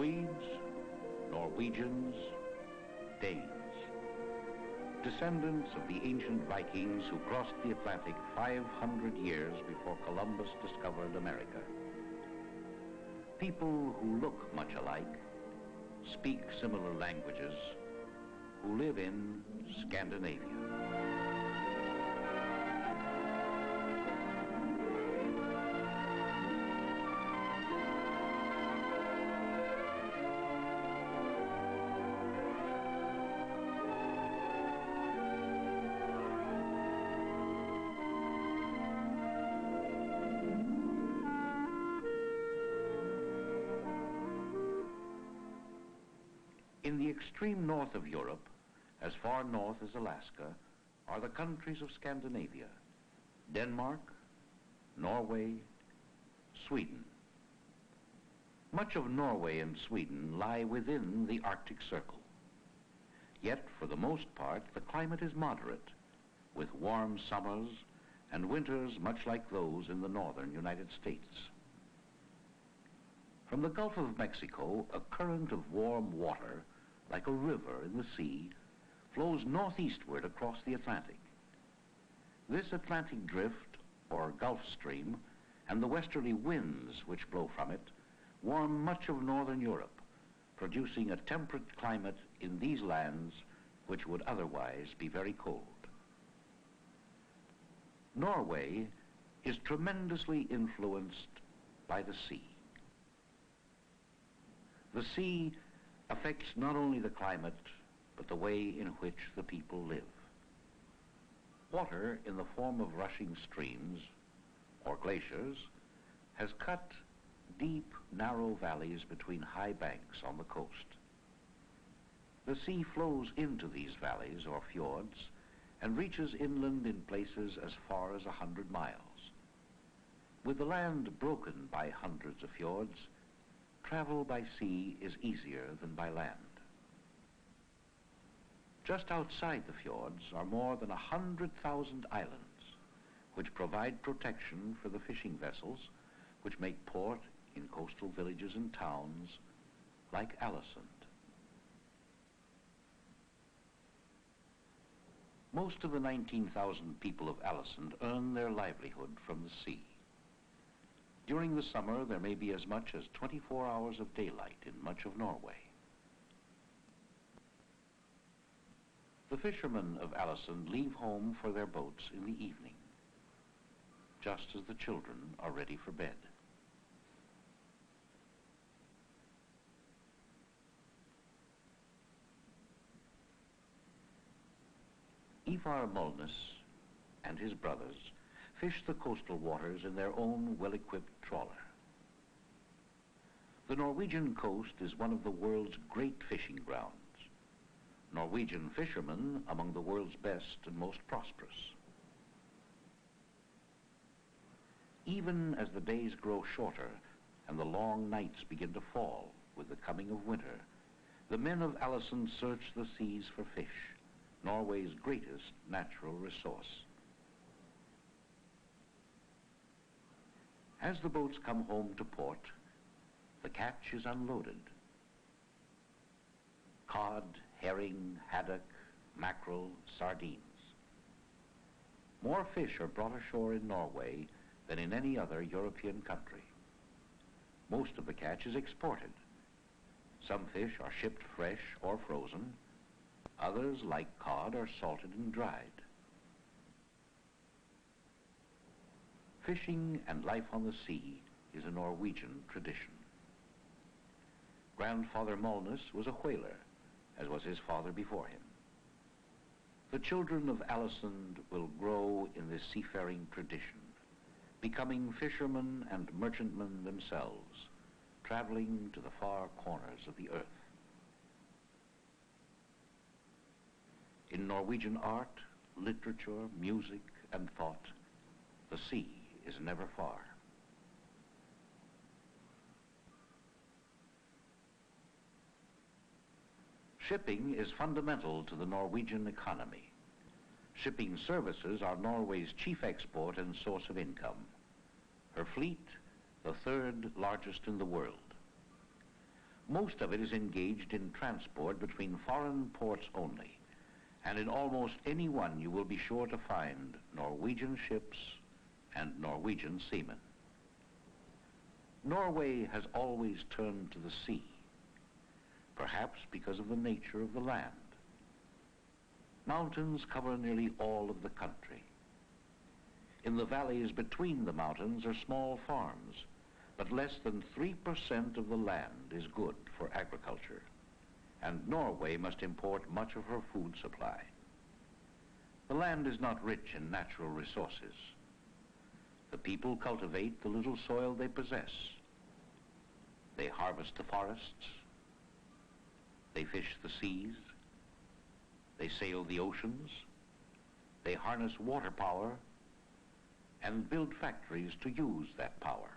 Swedes, Norwegians, Danes, descendants of the ancient Vikings who crossed the Atlantic 500 years before Columbus discovered America. People who look much alike, speak similar languages, who live in Scandinavia. In the extreme north of Europe, as far north as Alaska, are the countries of Scandinavia: Denmark, Norway, Sweden. Much of Norway and Sweden lie within the Arctic Circle. Yet, for the most part, the climate is moderate, with warm summers and winters much like those in the northern United States. From the Gulf of Mexico, a current of warm water, like a river in the sea, flows northeastward across the Atlantic. This Atlantic drift, or Gulf Stream, and the westerly winds which blow from it, warm much of northern Europe, producing a temperate climate in these lands which would otherwise be very cold. Norway is tremendously influenced by the sea. The sea affects not only the climate, but the way in which the people live. Water in the form of rushing streams or glaciers has cut deep, narrow valleys between high banks on the coast. The sea flows into these valleys or fjords and reaches inland in places as far as 100 miles. With the land broken by hundreds of fjords, travel by sea is easier than by land. Just outside the fjords are more than 100,000 islands, which provide protection for the fishing vessels which make port in coastal villages and towns like Alesund. Most of the 19,000 people of Alesund earn their livelihood from the sea. During the summer, there may be as much as 24 hours of daylight in much of Norway. The fishermen of Alesund leave home for their boats in the evening, just as the children are ready for bed. Ivar Molnes and his brothers fish the coastal waters in their own well-equipped trawler. The Norwegian coast is one of the world's great fishing grounds. Norwegian fishermen among the world's best and most prosperous. Even as the days grow shorter and the long nights begin to fall with the coming of winter, the men of Alesund search the seas for fish, Norway's greatest natural resource. As the boats come home to port, the catch is unloaded. Cod, herring, haddock, mackerel, sardines. More fish are brought ashore in Norway than in any other European country. Most of the catch is exported. Some fish are shipped fresh or frozen. Others, like cod, are salted and dried. Fishing and life on the sea is a Norwegian tradition. Grandfather Molnes was a whaler, as was his father before him. The children of Alesund will grow in this seafaring tradition, becoming fishermen and merchantmen themselves, traveling to the far corners of the earth. In Norwegian art, literature, music, and thought, the sea is never far. Shipping is fundamental to the Norwegian economy. Shipping services are Norway's chief export and source of income. Her fleet, the third largest in the world. Most of it is engaged in transport between foreign ports only, and in almost any one you will be sure to find Norwegian ships and Norwegian seamen. Norway has always turned to the sea, perhaps because of the nature of the land. Mountains cover nearly all of the country. In the valleys between the mountains are small farms, but less than 3% of the land is good for agriculture, and Norway must import much of her food supply. The land is not rich in natural resources. The people cultivate the little soil they possess. They harvest the forests. They fish the seas. They sail the oceans. They harness water power and build factories to use that power.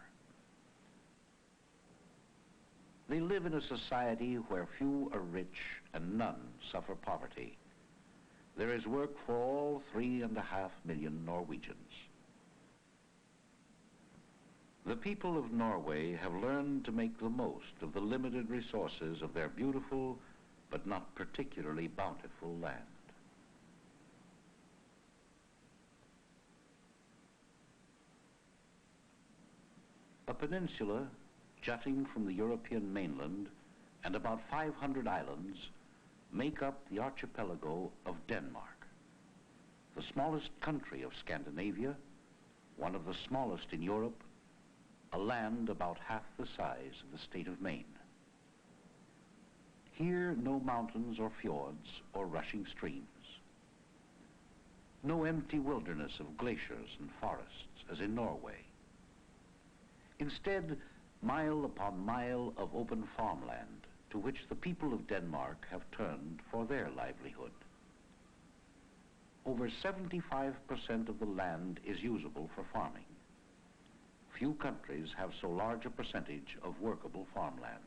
They live in a society where few are rich and none suffer poverty. There is work for all 3.5 million Norwegians. The people of Norway have learned to make the most of the limited resources of their beautiful but not particularly bountiful land. A peninsula jutting from the European mainland and about 500 islands make up the archipelago of Denmark, the smallest country of Scandinavia, one of the smallest in Europe, a land about half the size of the state of Maine. Here, no mountains or fjords or rushing streams. No empty wilderness of glaciers and forests as in Norway. Instead, mile upon mile of open farmland to which the people of Denmark have turned for their livelihood. Over 75% of the land is usable for farming. Few countries have so large a percentage of workable farmland.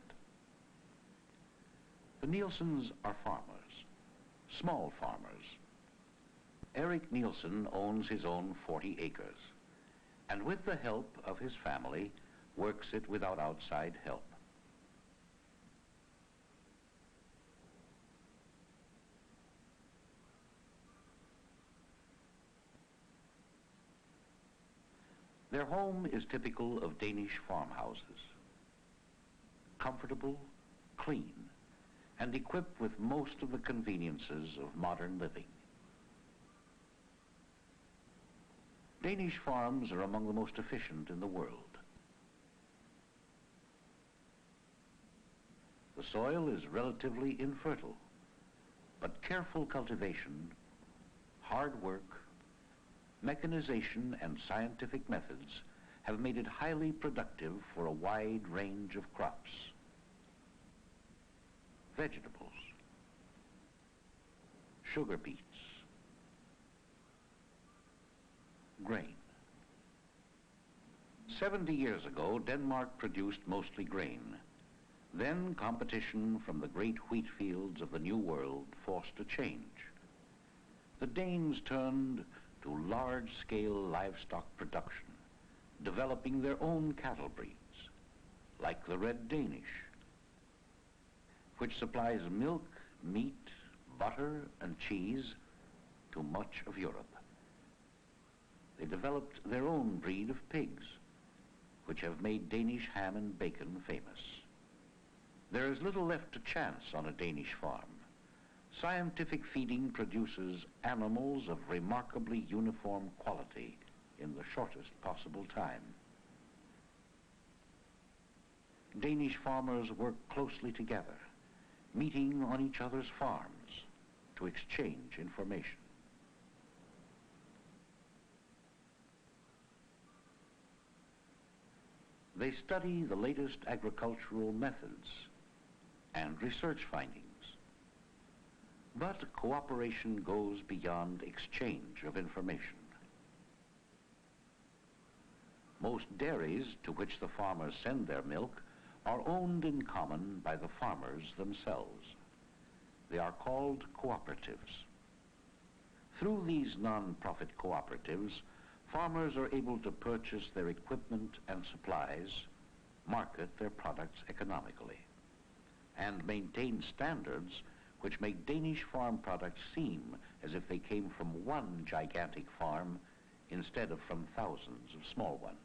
The Nielsens are farmers, small farmers. Eric Nielsen owns his own 40 acres, and with the help of his family, works it without outside help. Their home is typical of Danish farmhouses. Comfortable, clean, and equipped with most of the conveniences of modern living. Danish farms are among the most efficient in the world. The soil is relatively infertile, but careful cultivation, hard work, mechanization, and scientific methods have made it highly productive for a wide range of crops. Vegetables, sugar beets, grain. 70 years ago, Denmark produced mostly grain. Then competition from the great wheat fields of the New World forced a change. The Danes turned to large-scale livestock production, developing their own cattle breeds, like the Red Danish, which supplies milk, meat, butter, and cheese to much of Europe. They developed their own breed of pigs, which have made Danish ham and bacon famous. There is little left to chance on a Danish farm. Scientific feeding produces animals of remarkably uniform quality in the shortest possible time. Danish farmers work closely together, meeting on each other's farms to exchange information. They study the latest agricultural methods and research findings. But cooperation goes beyond exchange of information. Most dairies to which the farmers send their milk are owned in common by the farmers themselves. They are called cooperatives. Through these non-profit cooperatives, farmers are able to purchase their equipment and supplies, market their products economically. and maintain standards which make Danish farm products seem as if they came from one gigantic farm instead of from thousands of small ones.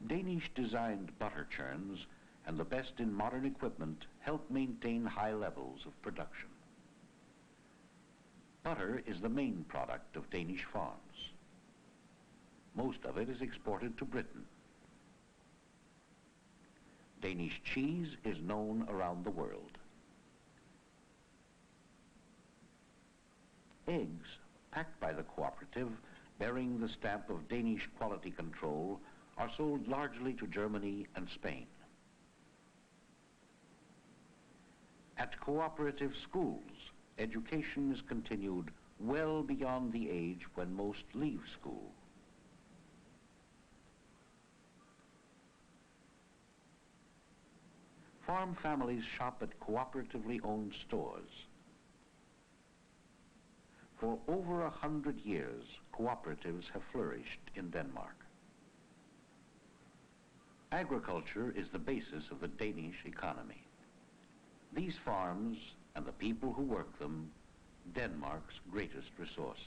Danish-designed butter churns and the best in modern equipment help maintain high levels of production. Butter is the main product of Danish farms. Most of it is exported to Britain. Danish cheese is known around the world. Eggs, packed by the cooperative, bearing the stamp of Danish quality control, are sold largely to Germany and Spain. At cooperative schools, education is continued well beyond the age when most leave school. Farm families shop at cooperatively owned stores. For over 100 years, cooperatives have flourished in Denmark. Agriculture is the basis of the Danish economy. These farms and the people who work them, Denmark's greatest resource.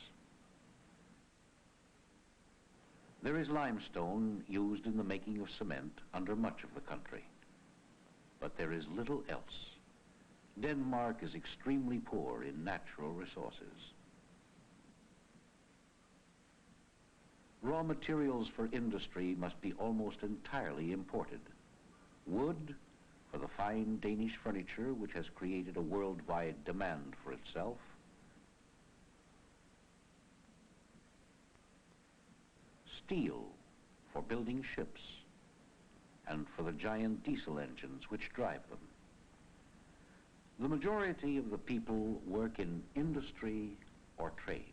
There is limestone used in the making of cement under much of the country. But there is little else. Denmark is extremely poor in natural resources. Raw materials for industry must be almost entirely imported. Wood for the fine Danish furniture which has created a worldwide demand for itself. Steel for building ships and for the giant diesel engines which drive them. The majority of the people work in industry or trade.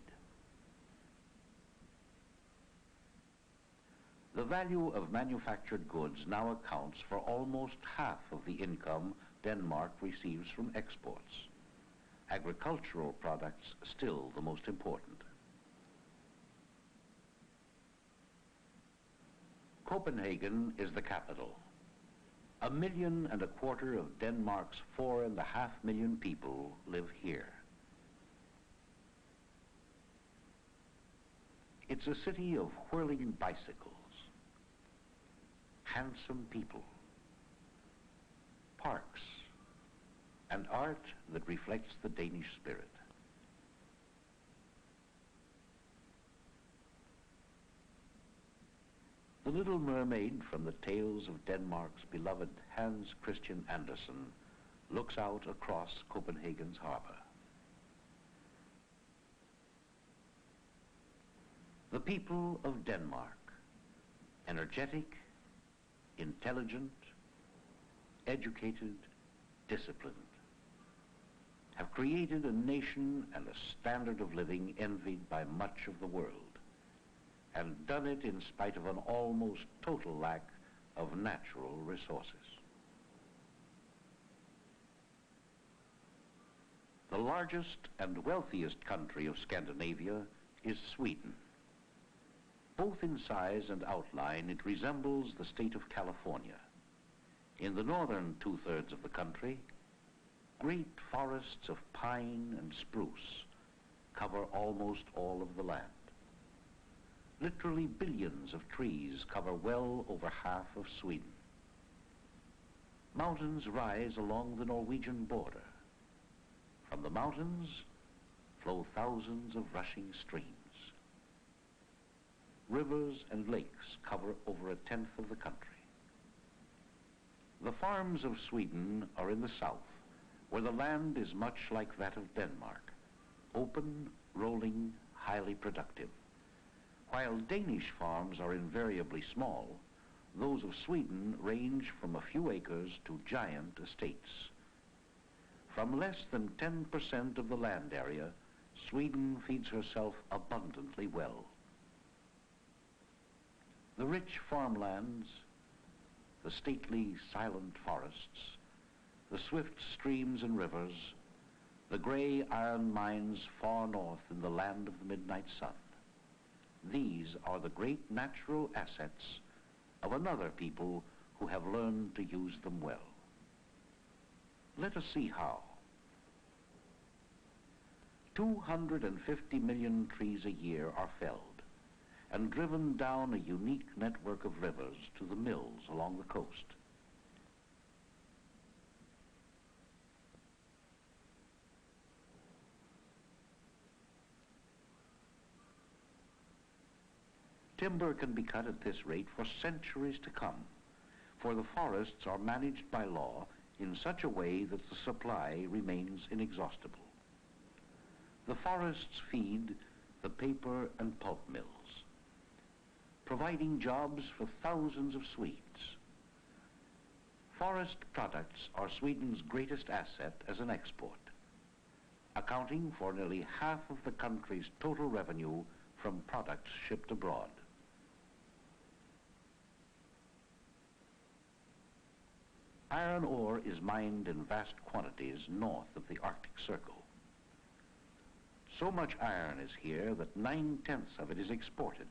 The value of manufactured goods now accounts for almost half of the income Denmark receives from exports. Agricultural products still the most important. Copenhagen is the capital. 1.25 million of Denmark's 4.5 million people live here. It's a city of whirling bicycles, handsome people, parks, and art that reflects the Danish spirit. The Little Mermaid from the tales of Denmark's beloved Hans Christian Andersen looks out across Copenhagen's harbor. The people of Denmark, energetic, intelligent, educated, disciplined, have created a nation and a standard of living envied by much of the world, and done it in spite of an almost total lack of natural resources. The largest and wealthiest country of Scandinavia is Sweden. Both in size and outline, it resembles the state of California. In the northern two-thirds of the country, great forests of pine and spruce cover almost all of the land. Literally billions of trees cover well over half of Sweden. Mountains rise along the Norwegian border. From the mountains flow thousands of rushing streams. Rivers and lakes cover over 1/10 of the country. The farms of Sweden are in the south, where the land is much like that of Denmark, open, rolling, highly productive. While Danish farms are invariably small, those of Sweden range from a few acres to giant estates. From less than 10% of the land area, Sweden feeds herself abundantly well. The rich farmlands, the stately silent forests, the swift streams and rivers, the gray iron mines far north in the land of the midnight sun. These are the great natural assets of another people who have learned to use them well. Let us see how. 250 million trees a year are felled and driven down a unique network of rivers to the mills along the coast. Timber can be cut at this rate for centuries to come, for the forests are managed by law in such a way that the supply remains inexhaustible. The forests feed the paper and pulp mills, providing jobs for thousands of Swedes. Forest products are Sweden's greatest asset as an export, accounting for nearly half of the country's total revenue from products shipped abroad. Iron ore is mined in vast quantities north of the Arctic Circle. So much iron is here that 9/10 of it is exported,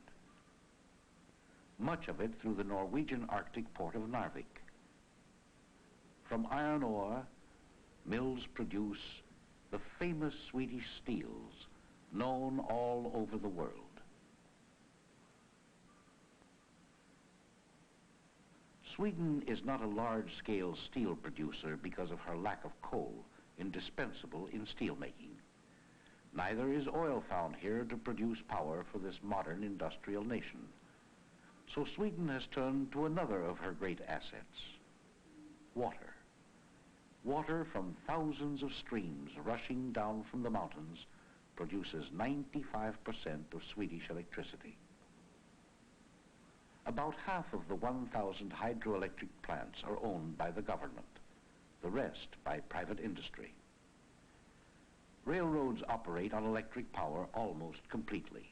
much of it through the Norwegian Arctic port of Narvik. From iron ore, mills produce the famous Swedish steels known all over the world. Sweden is not a large-scale steel producer because of her lack of coal, indispensable in steelmaking. Neither is oil found here to produce power for this modern industrial nation. So Sweden has turned to another of her great assets, water. Water from thousands of streams rushing down from the mountains produces 95% of Swedish electricity. About half of the 1,000 hydroelectric plants are owned by the government, the rest by private industry. Railroads operate on electric power almost completely.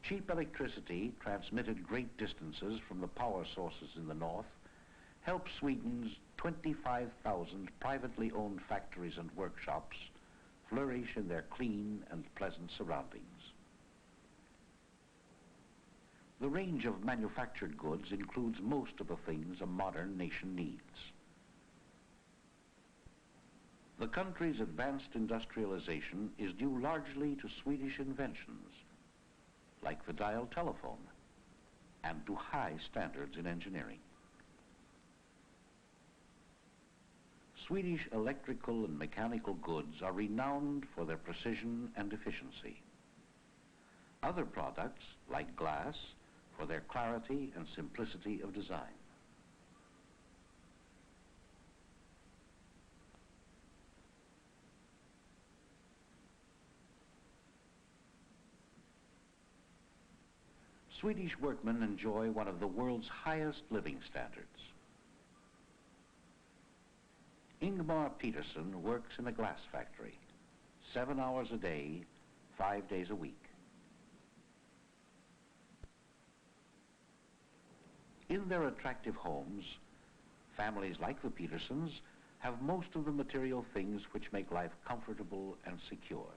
Cheap electricity transmitted great distances from the power sources in the north helps Sweden's 25,000 privately owned factories and workshops flourish in their clean and pleasant surroundings. The range of manufactured goods includes most of the things a modern nation needs. The country's advanced industrialization is due largely to Swedish inventions, like the dial telephone, and to high standards in engineering. Swedish electrical and mechanical goods are renowned for their precision and efficiency. Other products, like glass, for their clarity and simplicity of design. Swedish workmen enjoy one of the world's highest living standards. Ingmar Peterson works in a glass factory, 7 hours a day, 5 days a week. In their attractive homes, families like the Petersons have most of the material things which make life comfortable and secure.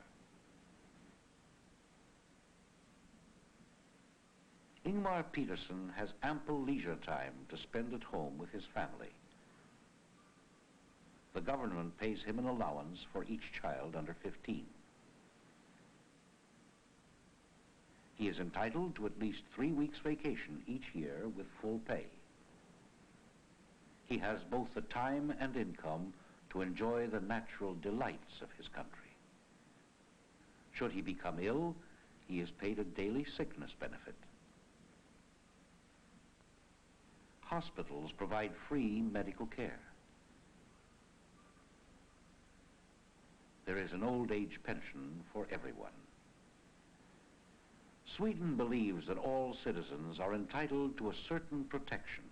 Ingmar Peterson has ample leisure time to spend at home with his family. The government pays him an allowance for each child under 15. He is entitled to at least 3 weeks vacation each year with full pay. He has both the time and income to enjoy the natural delights of his country. Should he become ill, he is paid a daily sickness benefit. Hospitals provide free medical care. There is an old age pension for everyone. Sweden believes that all citizens are entitled to a certain protection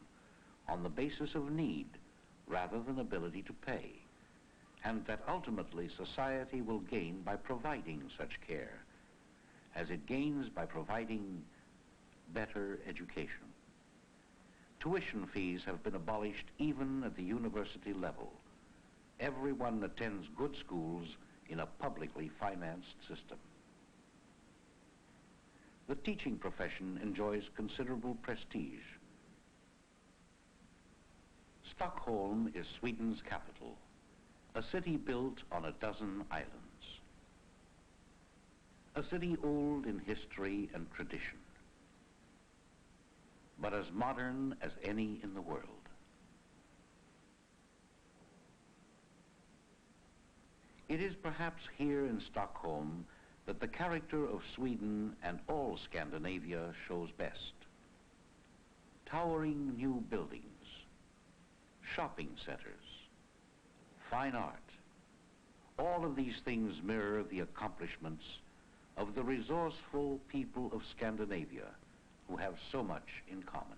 on the basis of need rather than ability to pay, and that ultimately society will gain by providing such care, as it gains by providing better education. Tuition fees have been abolished even at the university level. Everyone attends good schools in a publicly financed system. The teaching profession enjoys considerable prestige. Stockholm is Sweden's capital, a city built on a dozen islands. A city old in history and tradition, but as modern as any in the world. It is perhaps here in Stockholm that the character of Sweden and all Scandinavia shows best. Towering new buildings, shopping centers, fine art, all of these things mirror the accomplishments of the resourceful people of Scandinavia who have so much in common.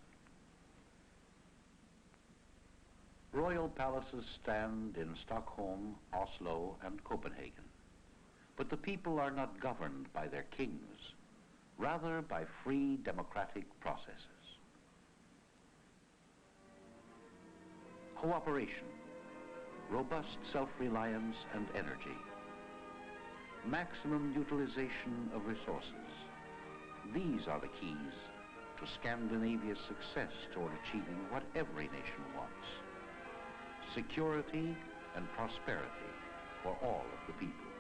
Royal palaces stand in Stockholm, Oslo, and Copenhagen, but the people are not governed by their kings, rather by free democratic processes. Cooperation, robust self-reliance and energy, maximum utilization of resources. These are the keys to Scandinavia's success toward achieving what every nation wants: security and prosperity for all of the people.